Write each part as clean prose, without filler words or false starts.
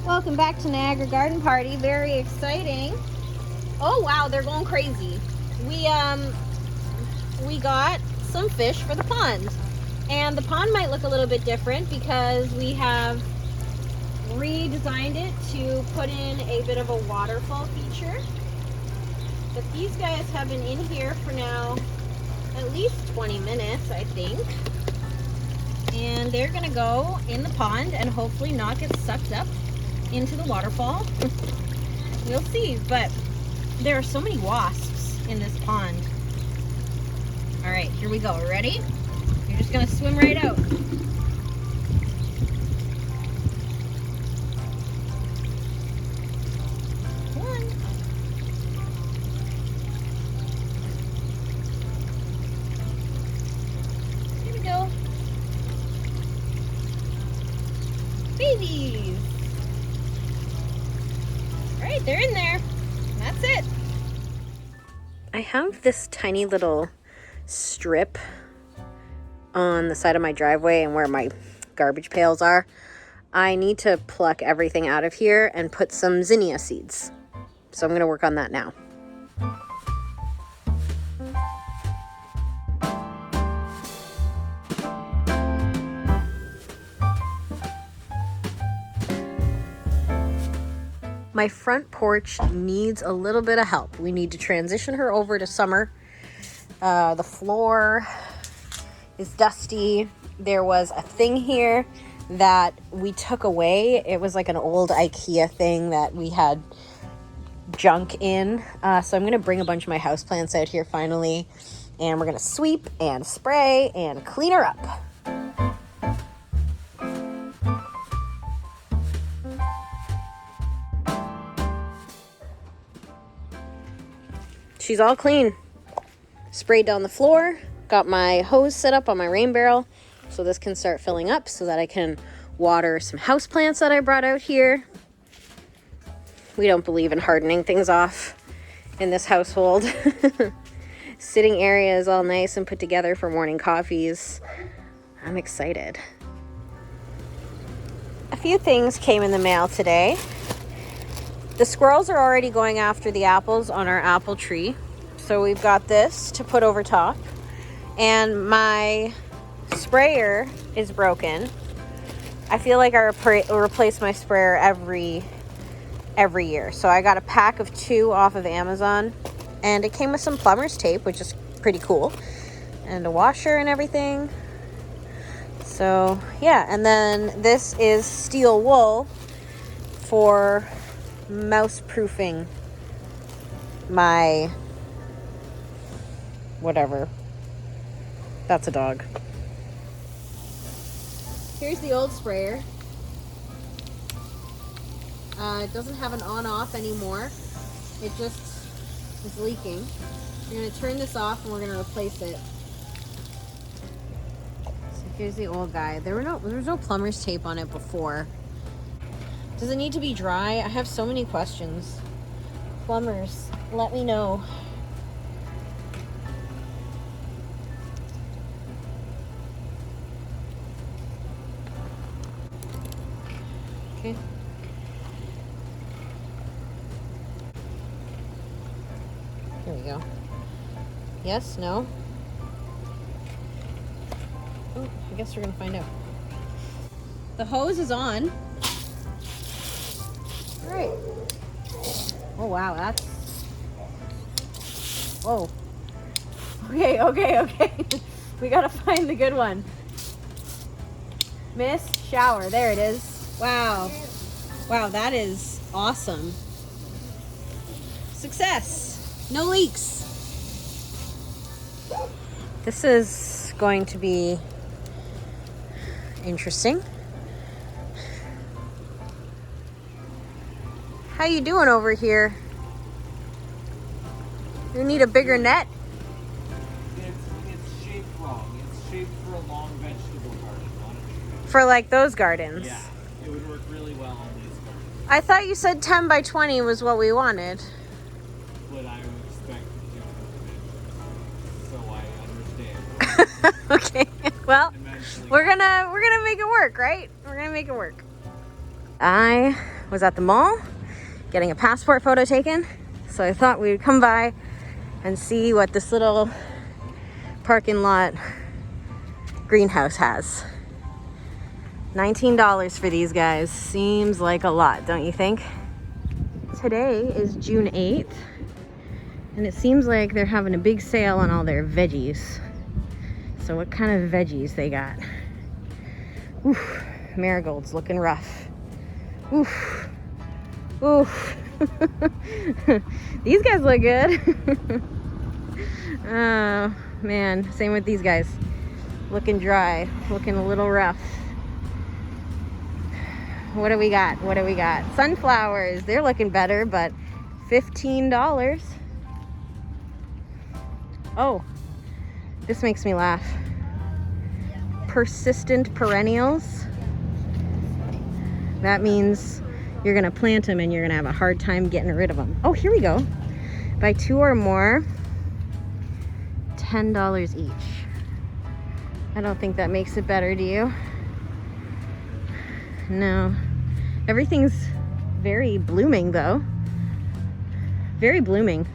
Welcome back to Niagara Garden Party. Very exciting. Oh wow, they're going crazy. We got some fish for the pond. And the pond might look a little bit different because we have redesigned it to put in a bit of a waterfall feature. But these guys have been in here for now at least 20 minutes, I think. And they're gonna go in the pond and hopefully not get sucked up into the waterfall. We'll see, but there are so many wasps in this pond. All right, here we go. Ready? You're just gonna swim right out. Come on. Here we go. Babies. All right, they're in there. That's it. I have this tiny little strip on the side of my driveway and where my garbage pails are. I need to pluck everything out of here and put some zinnia seeds. So I'm going to work on that now. My front porch needs a little bit of help. We need to transition her over to summer. The floor is dusty. There was a thing here that we took away. It was like an old IKEA thing that we had junk in. So I'm going to bring a bunch of my houseplants out here finally. And we're going to sweep and spray and clean her up. She's all clean. Sprayed down the floor. Got my hose set up on my rain barrel so this can start filling up so that I can water some houseplants that I brought out here. We don't believe in hardening things off in this household. Sitting area is all nice and put together for morning coffees. I'm excited. A few things came in the mail today. The squirrels are already going after the apples on our apple tree. So we've got this to put over top. And my sprayer is broken. I feel like I replace my sprayer every year. So I got a pack of 2 off of Amazon. And it came with some plumber's tape, which is pretty cool. And a washer and everything. So yeah, and then this is steel wool for mouse proofing my whatever. That's a dog. Here's the old sprayer. It doesn't have an on-off anymore. It just is leaking. We're going to turn this off and we're going to replace it. So here's the old guy. There was no plumber's tape on it before. Does it need to be dry? I have so many questions. Plumbers, let me know. Okay. Here we go. Yes? No? Oh, I guess we're gonna find out. The hose is on. All right. Oh wow, that's... Whoa. Okay. We gotta find the good one. Mist shower. There it is. Wow. Wow, that is awesome. Success. No leaks. This is going to be interesting. How you doing over here? You need a bigger net? It's shaped wrong. It's shaped for a long vegetable garden, not a tree. For like those gardens? Yeah, it would work really well on these gardens. I thought you said 10 by 20 was what we wanted. What I would expect to do, so I understand. Okay. Well, we're gonna make it work, right? We're gonna make it work. I was at the mall getting a passport photo taken. So I thought we would come by and see what this little parking lot greenhouse has. $19 for these guys. Seems like a lot, don't you think? Today is June 8th, and it seems like they're having a big sale on all their veggies. So what kind of veggies they got? Oof, marigolds looking rough. Oof, oof. These guys look good. Oh man, same with these guys. Looking dry, looking a little rough. What do we got? What do we got? Sunflowers, they're looking better, but $15. Oh, this makes me laugh. Persistent perennials. That means you're gonna plant them and you're gonna have a hard time getting rid of them. Oh, here we go. Buy 2 or more, $10 each. I don't think that makes it better, do you? No. Everything's very blooming though. Very blooming.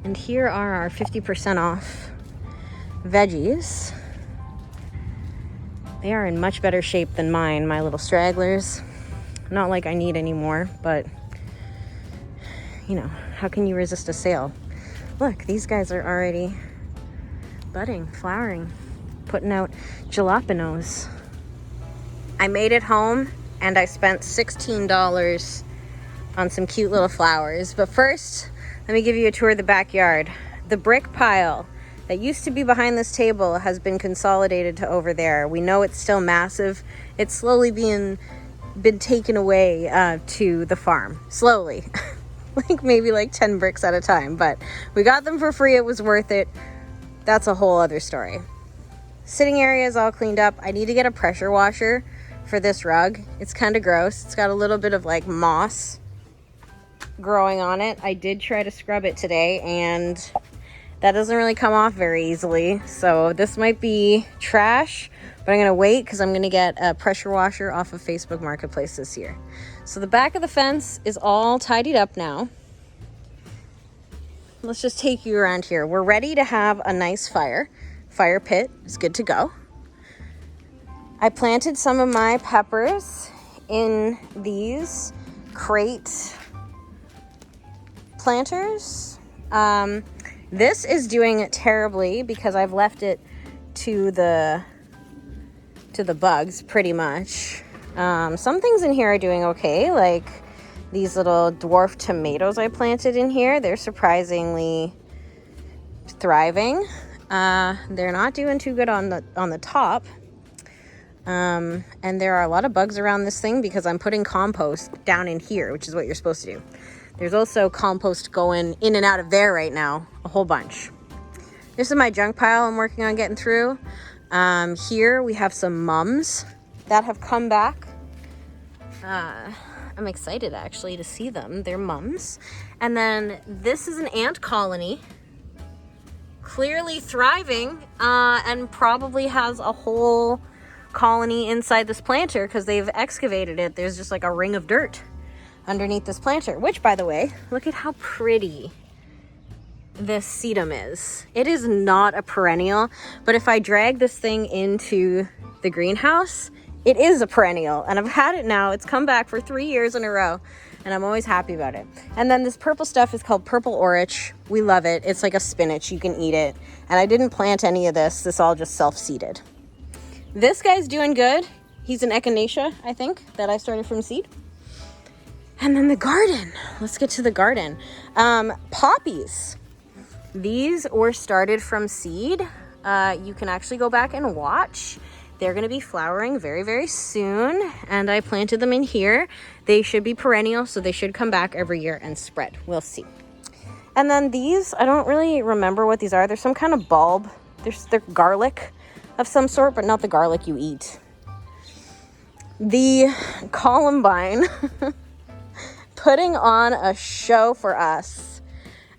And here are our 50% off veggies. They are in much better shape than mine, my little stragglers. Not like I need any more, but you know, how can you resist a sale? Look, these guys are already budding, flowering, putting out jalapenos. I made it home and I spent $16 on some cute little flowers. But first, let me give you a tour of the backyard. The brick pile that used to be behind this table has been consolidated to over there. We know it's still massive. It's slowly been taken away to the farm. Slowly. Maybe like 10 bricks at a time. But we got them for free. It was worth it. That's a whole other story. Sitting area is all cleaned up. I need to get a pressure washer for this rug. It's kind of gross. It's got a little bit of like moss growing on it. I did try to scrub it today and that doesn't really come off very easily. So this might be trash, but I'm gonna wait because I'm gonna get a pressure washer off of Facebook Marketplace this year. So the back of the fence is all tidied up now. Let's just take you around here. We're ready to have a nice fire. Fire pit is good to go. I planted some of my peppers in these crate planters. This is doing terribly because I've left it to the bugs pretty much. Some things in here are doing okay, like these little dwarf tomatoes I planted in here. They're surprisingly thriving. They're not doing too good on the top. And there are a lot of bugs around this thing because I'm putting compost down in here, which is what you're supposed to do. There's also compost going in and out of there right now, a whole bunch. This is my junk pile I'm working on getting through. Here we have some mums that have come back. I'm excited actually to see them. They're mums. And then this is an ant colony, clearly thriving, and probably has a whole colony inside this planter because they've excavated it. There's just like a ring of dirt underneath this planter, which, by the way, look at how pretty this sedum is. It is not a perennial, but if I drag this thing into the greenhouse, it is a perennial, and I've had it now. It's come back for 3 years in a row, and I'm always happy about it. And then this purple stuff is called purple orich. We love it. It's like a spinach. You can eat it. And I didn't plant any of this. This all just self-seeded. This guy's doing good. He's an echinacea, I think, that I started from seed. And then the garden. Let's get to the garden. Poppies. These were started from seed. You can actually go back and watch. They're going to be flowering very, very soon. And I planted them in here. They should be perennial, so they should come back every year and spread. We'll see. And then these, I don't really remember what these are. They're some kind of bulb. They're garlic of some sort, but not the garlic you eat. The columbine putting on a show for us.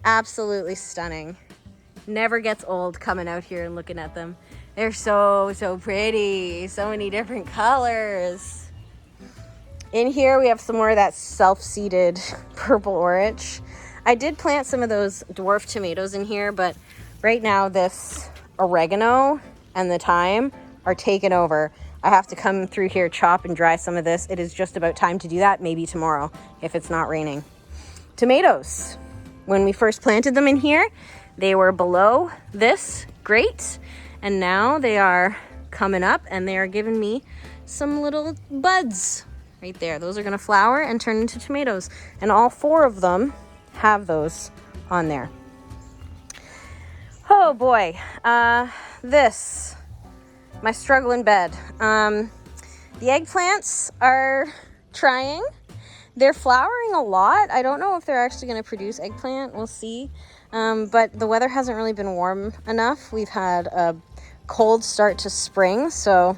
Absolutely stunning. Never gets old coming out here and looking at them. They're so pretty. So many different colors. In here we have some more of that self-seeded purple orange. I did plant some of those dwarf tomatoes in here, but right now this oregano and the thyme are taken over. I have to come through here, chop and dry some of this. It is just about time to do that, maybe tomorrow if it's not raining. Tomatoes. When we first planted them in here, they were below this grate, and now they are coming up and they are giving me some little buds right there. Those are gonna flower and turn into tomatoes, and all 4 of them have those on there. Oh boy, this, my struggle in bed. The eggplants are trying. They're flowering a lot. I don't know if they're actually going to produce eggplant. We'll see. But the weather hasn't really been warm enough. We've had a cold start to spring, so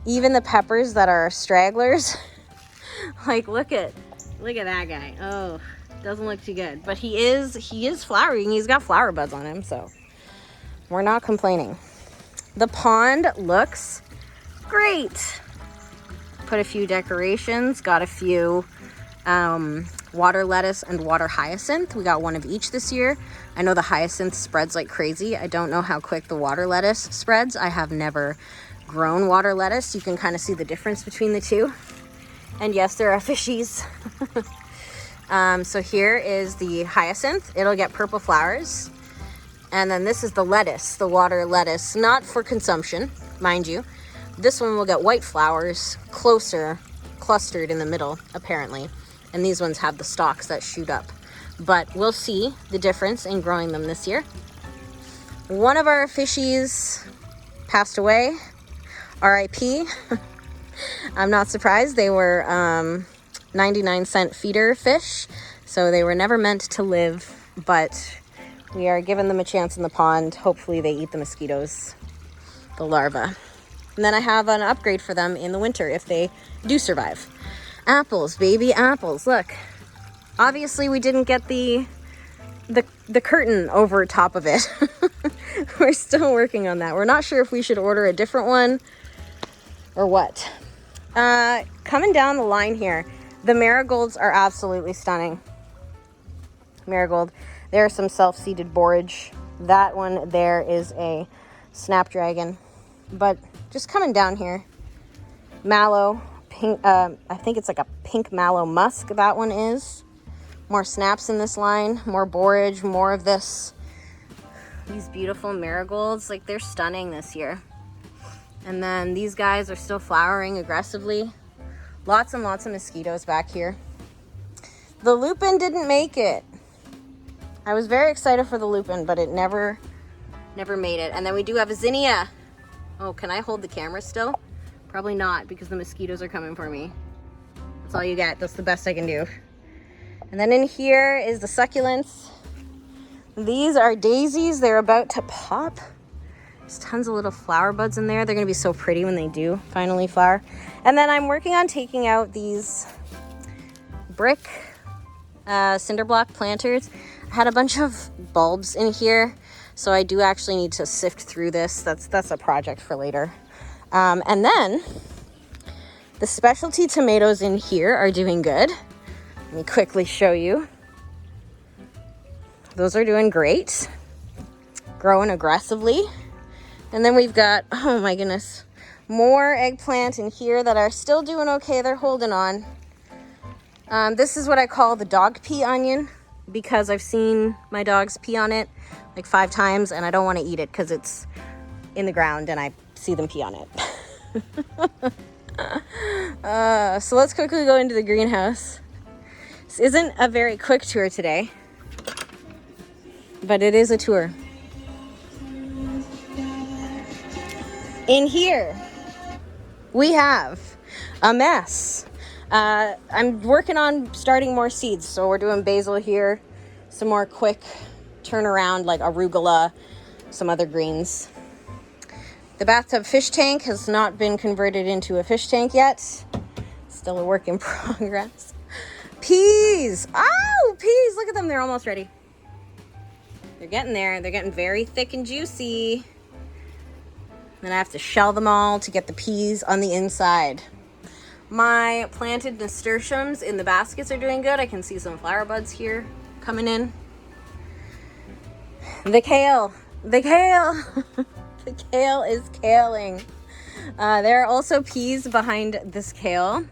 even the peppers that are stragglers, like look at that guy. Oh, doesn't look too good. But he is flowering. He's got flower buds on him, so we're not complaining. The pond looks great. Put a few decorations, got a few water lettuce and water hyacinth. We got one of each this year. I know the hyacinth spreads like crazy. I don't know how quick the water lettuce spreads. I have never grown water lettuce. You can kind of see the difference between the two. And yes, there are fishies. So here is the hyacinth. It'll get purple flowers. And then this is the lettuce, the water lettuce, not for consumption, mind you. This one will get white flowers, closer, clustered in the middle, apparently. And these ones have the stalks that shoot up. But we'll see the difference in growing them this year. One of our fishies passed away, RIP. I'm not surprised. They were 99-cent feeder fish, so they were never meant to live, but we are giving them a chance in the pond. Hopefully they eat the mosquitoes, the larvae. And then I have an upgrade for them in the winter if they do survive. Apples, baby apples, look. Obviously we didn't get the curtain over top of it. We're still working on that. We're not sure if we should order a different one or what. Coming down the line here, the marigolds are absolutely stunning. Marigold. There are some self-seeded borage. That one there is a snapdragon. But just coming down here, mallow, pink, I think it's like a pink mallow musk, that one is. More snaps in this line, more borage, more of this. These beautiful marigolds, like they're stunning this year. And then these guys are still flowering aggressively. Lots and lots of mosquitoes back here. The lupin didn't make it. I was very excited for the lupin, but it never made it. And then we do have a zinnia. Oh, can I hold the camera still? Probably not, because the mosquitoes are coming for me. That's all you get. That's the best I can do. And then in here is the succulents. These are daisies. They're about to pop. There's tons of little flower buds in there. They're gonna be so pretty when they do finally flower. And then I'm working on taking out these brick cinder block planters. I had a bunch of bulbs in here, so I do actually need to sift through this. That's a project for later. And then the specialty tomatoes in here are doing good. Let me quickly show you. Those are doing great, growing aggressively. And then we've got, oh my goodness, more eggplant in here that are still doing okay. They're holding on. This is what I call the dog pee onion, because I've seen my dogs pee on it like 5 times and I don't want to eat it because it's in the ground and I see them pee on it. So let's quickly go into the greenhouse. This isn't a very quick tour today, but it is a tour. In here, we have a mess. I'm working on starting more seeds. So we're doing basil here, some more quick turnaround like arugula, some other greens. The bathtub fish tank has not been converted into a fish tank yet. Still a work in progress. Peas! Oh, peas! Look at them, they're almost ready. They're getting there. They're getting very thick and juicy. Then I have to shell them all to get the peas on the inside. My planted nasturtiums in the baskets are doing good. I can see some flower buds here coming in. The kale. The kale. The kale is kaling. There are also peas behind this kale.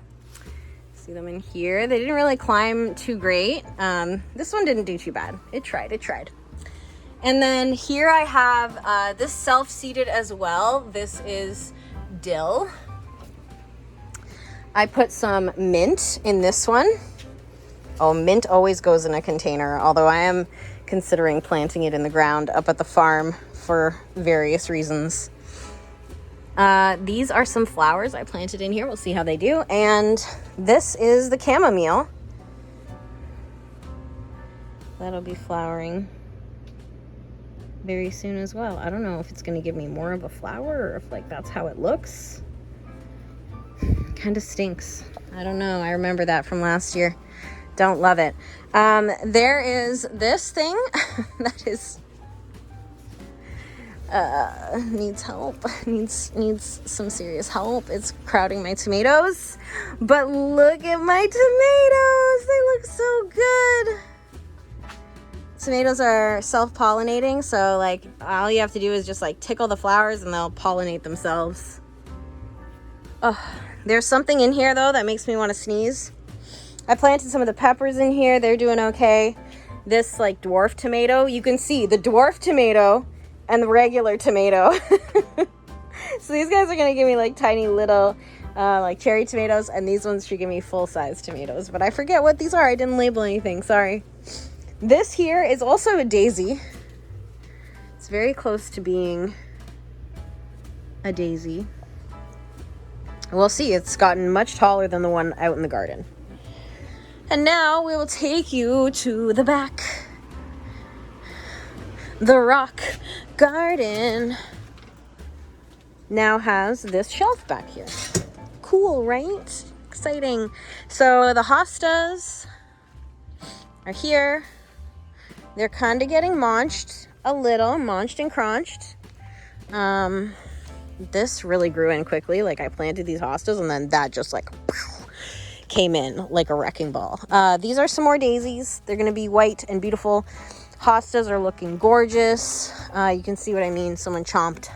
See them in here. They didn't really climb too great. This one didn't do too bad. It tried. And then here I have this self-seeded as well. This is dill. I put some mint in this one. Oh, mint always goes in a container, although I am considering planting it in the ground up at the farm for various reasons. These are some flowers I planted in here. We'll see how they do. And this is the chamomile. That'll be flowering very soon as well. I don't know if it's going to give me more of a flower or if like that's how it looks. Kind of stinks. I don't know. I remember that from last year. Don't love it. There is this thing that is needs help. Needs some serious help. It's crowding my tomatoes. But look at my tomatoes. They look so good. Tomatoes are self-pollinating, so like all you have to do is just like tickle the flowers and they'll pollinate themselves. Oh, there's something in here though that makes me want to sneeze. I planted some of the peppers in here. They're doing okay. This like dwarf tomato, you can see the dwarf tomato and the regular tomato. So these guys are gonna give me like tiny little like cherry tomatoes, and these ones should give me full-size tomatoes, but I forget what these are. I didn't label anything, sorry. This here is also a daisy. It's very close to being a daisy. We'll see. It's gotten much taller than the one out in the garden. And now we will take you to the back. The rock garden now has this shelf back here. Cool, right? Exciting. So the hostas are here. They're kind of getting maunched a little, maunched and crunched. This really grew in quickly. Like I planted these hostas and then that just like came in like a wrecking ball. These are some more daisies. They're going to be white and beautiful. Hostas are looking gorgeous. You can see what I mean. Someone chomped.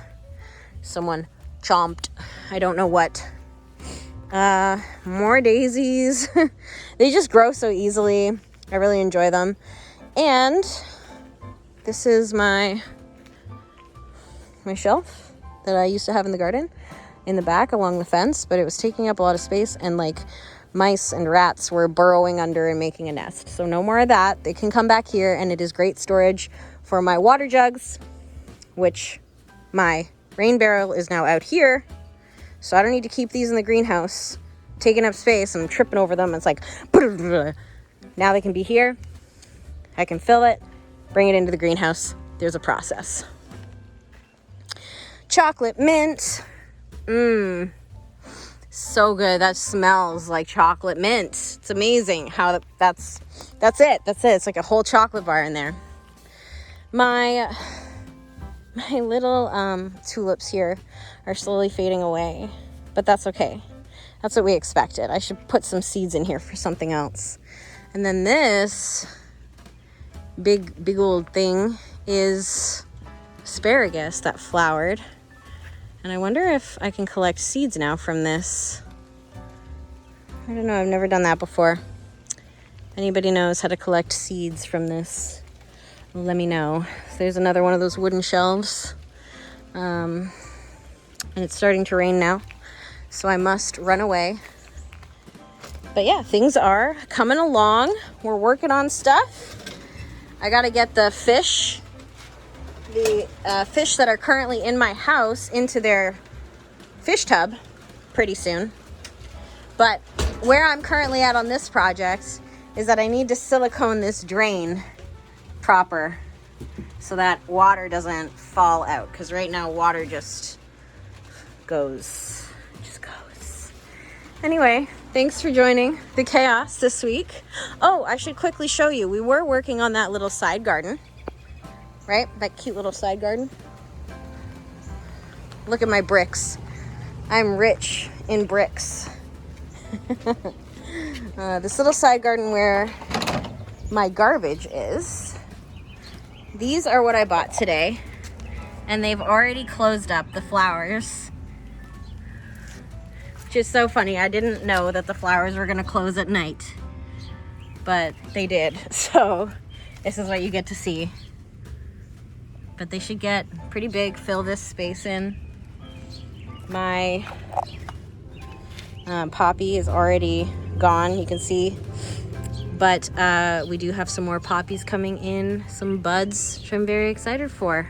I don't know what. More daisies. They just grow so easily. I really enjoy them. And this is my shelf that I used to have in the garden in the back along the fence, but it was taking up a lot of space and like mice and rats were burrowing under and making a nest. So no more of that. They can come back here, and it is great storage for my water jugs, which my rain barrel is now out here. So I don't need to keep these in the greenhouse taking up space. I'm tripping over them. It's like, now they can be here. I can fill it, bring it into the greenhouse. There's a process. Chocolate mint. So good. That smells like chocolate mint. It's amazing how that's it. It's like a whole chocolate bar in there. My little tulips here are slowly fading away, but that's okay. That's what we expected. I should put some seeds in here for something else. And then this big old thing is asparagus that flowered. And I wonder if I can collect seeds now from this. I don't know, I've never done that before. Anybody knows how to collect seeds from this, let me know. So there's another one of those wooden shelves. And it's starting to rain now, so I must run away. But yeah, things are coming along. We're working on stuff. I gotta get the fish that are currently in my house into their fish tub pretty soon. But where I'm currently at on this project is that I need to silicone this drain proper so that water doesn't fall out, because right now water just goes. Anyway, thanks for joining the chaos this week. Oh, I should quickly show you. We were working on that little side garden. Right? That cute little side garden. Look at my bricks. I'm rich in bricks. This little side garden where my garbage is. These are what I bought today. And they've already closed up the flowers. Which is so funny. I didn't know that the flowers were gonna close at night. But they did. So this is what you get to see. But they should get pretty big, fill this space in. My poppy is already gone, you can see. But we do have some more poppies coming in, some buds, which I'm very excited for.